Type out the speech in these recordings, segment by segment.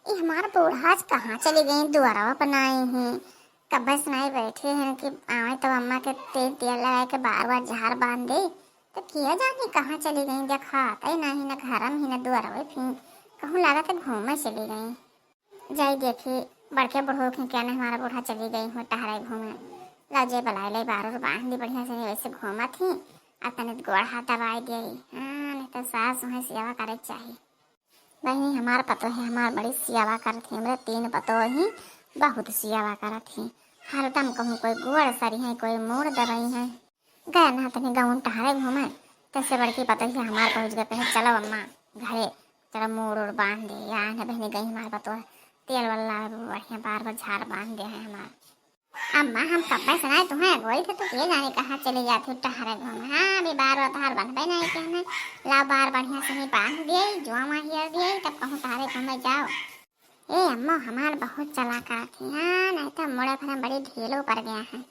ये हमारा बूढ़ा आज कहाँ चली गई? दुआरा बनाई हैं, कब्बे सुनाई बैठे हैं कि आवे तब अम्मा के तेल तेल लगा के बार बार झाड़ बांध दे। तो किया जाने कहाँ चली गई? देखा आता ही नहीं, न घर में ही न दुआरा फिर कहूँ लगा तो घूमे चली गई। जाई देखी बड़के बूढ़ो के क्या नहीं हमारा बूढ़ा चली गई हूँ टहरे घूमे। लाजे बलाई लाई बार बांध दी बढ़िया से वैसे घूमा थी और तने गोड़ हाथ दबाई दी। हाँ नहीं तो सास वहाँ सेवा करे चाहिए। बहनी हमार पतो है हमार बड़ी सेवा करत है। मेरे 3 पतो ही बहुत सेवा करत है। हरदम कहूँ कोई गोड़ सरी है कोई मोड़ दबाई है। गए ना तनी गाँव टहरे घूमे तैसे बड़की पतो ही हमार पहुँच गए पहले चलो अम्मा घरे चलो मोड़ उड़ बांध दे। या बहनी गई हमारे पतो है तेल वाला बढ़िया बार बार झाड़ बांध दे है हमार। अम्मा हम कब्बे सुनाए तुम्हें गोई थे तो ये जाने कहाँ चले जाते हो टहरे घूमे। हाँ अभी बार बार तहार बनबे नहीं कहने ला बार बढ़िया से ही बांध दिए जुआ माहियर दिए तब कहूँ टहरे घूमे जाओ। ए अम्मा हमार बहुत चलाकार थी। हाँ नहीं तो मोड़े फिर बड़ी ढीलो पड़ गया है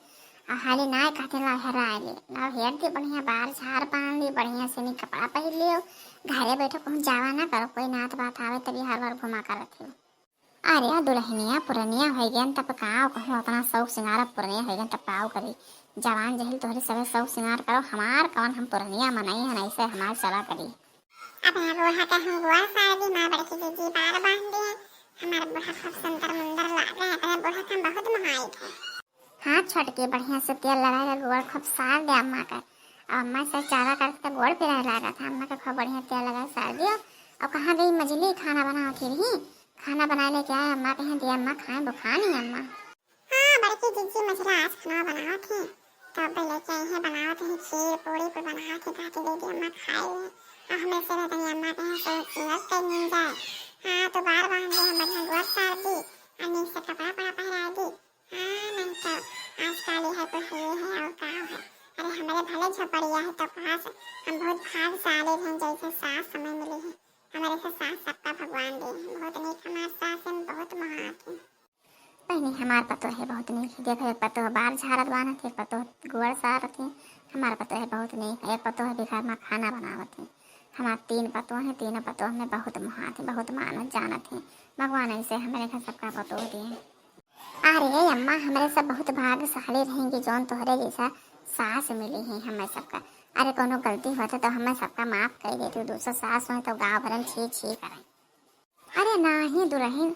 और हाली ना कहते ला हेरा ले ला हेर दी बढ़िया बार झाड़ बांध दी बढ़िया से नहीं कपड़ा पहन लियो घरे बैठो कहूँ जावा ना करो कोई नात बात आवे तभी हर बार घुमा कर थे। अरे दुल्हनिया पुरनिया हो गया तब काव कहूँ अपना शौक सिंगार पुरनिया हो गया तब काव करी जवान जहिल तोहरे सब शौक सिंगार करो हमार कौन हम पुरनिया मनाई है ऐसे हमार चला करी। अब है बूढ़ा का हम बुआ शादी माँ बड़की दीदी बार बांध दिए हमारे बूढ़ा खूब सुंदर मुंदर लागे अपने बूढ़ा का बहुत महाई थे। हाँ छटके बढ़िया से तेल लगाएगा गोड़ खूब सार दे अम्मा का और अम्मा से चारा करके गोड़ पिरा लगा था अम्मा का खूब बढ़िया तेल लगा सार दियो। और कहाँ गई मछली खाना बना थी रही खाना बना ले क्या अम्मा कहें दिया अम्मा खाएं बुखा नहीं अम्मा। हाँ बड़की दीदी मछली आज खाना बनाओ थी तो पहले क्या है बनाओ थे खीर पूरी पर बनाओ थे ताकि दीदी अम्मा खाए और हमें से रहते हैं अम्मा कहें तो सीरत कर नहीं जाए। हाँ तो बार बार हम बढ़िया गोर सार दी और नीचे कपड़ा पड़ा पहरा दी। हाँ नहीं तो आज काली है तो ये है और काव है। अरे हमारे भले झपड़िया है तो पास हम बहुत भाग्यशाली हैं जैसे सास हमें मिली है। हमारे से सास सबका भगवान दे बहुत नीक हमारे सास हैं बहुत महान है। पहले हमार पतो है बहुत नीक देखो एक पतो बार झाड़त बानत एक पतो गोड़ सारत है हमार पतो है बहुत नीक एक पतो है बिखार में खाना बनावत है। हमार 3 पतो हैं 3 पतो में बहुत महान है बहुत मानत जानत है भगवान ऐसे हमारे घर सबका पतो दिए। अरे अम्मा हमारे सब बहुत भाग्यशाली रहेंगे जौन तोहरे जैसा सास मिली है हमें सबका। अरे कोनो गलती होता तो हमें सबका माफ कर देती दूसरा सास हो तो गाँव भरन छी छी करें। अरे ना ही दुल्हन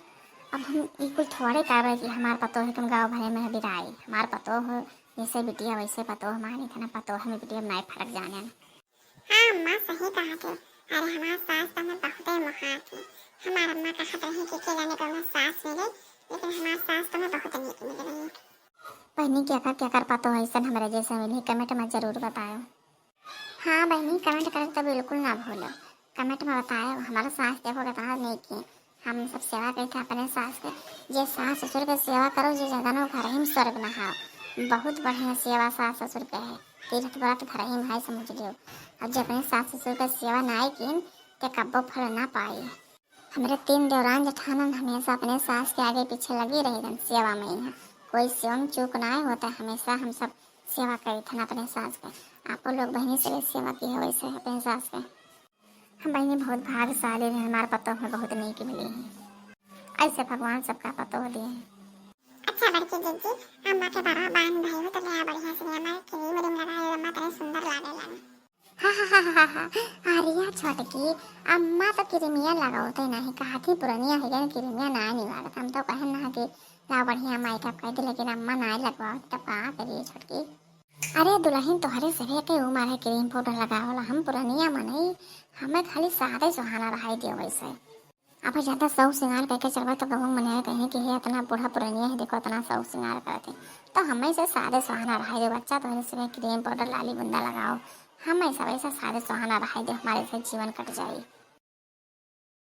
अब हम बिल्कुल थोड़े काबे कि हमार पतो है तुम गाँव भरे में बिराई हमार पतो हो जैसे बिटिया वैसे पतो हमारी था ना पतो हमें बिटिया नहीं फर्क जाने। हाँ अम्मा सही कहा थे। अरे हमारे सास तो हमें बहुत ही महान थी। हमारा अम्मा कहते रही कि जाने को हमें सास मिले लेकिन हमारे सास तो हमें बहुत नीक मिल रही है। बहनी क्या कर पतो है ऐसा हमारे जैसे मिली कमेंट में जरूर बताओ। हाँ बहनी कमेंट कर तो बिल्कुल ना भूलो कमेंट में बताओ हमारा सास देखो कितना नेक है हम सब सेवा करते अपने सास के जे सास ससुर के सेवा करो जे जगह नो घर ही स्वर्ग नहाओ बहुत बढ़िया सेवा सास ससुर के है तीर्थ व्रत घर ही भाई समझ लियो। अब जब अपने सास ससुर का सेवा ना किन तो कब्बो फल ना पाए। हमारे 3 देवरान जठानन हमेशा अपने सास के आगे पीछे लगी रहेगा सेवा में ही कोई सेवन चूक ना होता हमेशा हम सब सेवा करी थे अपने सास के। आप लोग बहनी से सेवा की है वैसे अपने सास के हम बहनी बहुत भाग्यशाली है हमारे पतों में बहुत नीक मिली है ऐसे भगवान सबका पतों दिए हैं। अच्छा बड़की दीदी अम्मा के बाबा बांध भाई हो तो ले बढ़िया से अम्मा क्रीम व्रीम लगाए अम्मा तेरे सुंदर लागे लगे। हा अरिया छोटकी अम्मा तो क्रीमिया लगाते नहीं कहा थी पुरानिया है लेकिन क्रीमिया ना नहीं लागत हम तो कहन ना कि ला बढ़िया मेकअप कर दी लेकिन अम्मा ना लगवाओ तब कहाँ करिए छोटकी। अरे दुल्हन तोहरे से के उम्र है क्रीम पाउडर लगावला हम पुरानिया मनाई हमें खाली सादे सुहाना रहाई दियो वैसे। अब ज्यादा शौक सिंगार करके चलवा तो कहूँ मने कहें कि हे इतना बूढ़ा पुरानिया है देखो इतना शौक सिंगार करते तो हमें से सादे सुहाना रहाई दो बच्चा तोहरे से क्रीम पाउडर लाली बुंदा लगाओ हमें सब ऐसा सादे सुहाना रहाई दो हमारे से जीवन कट जाए।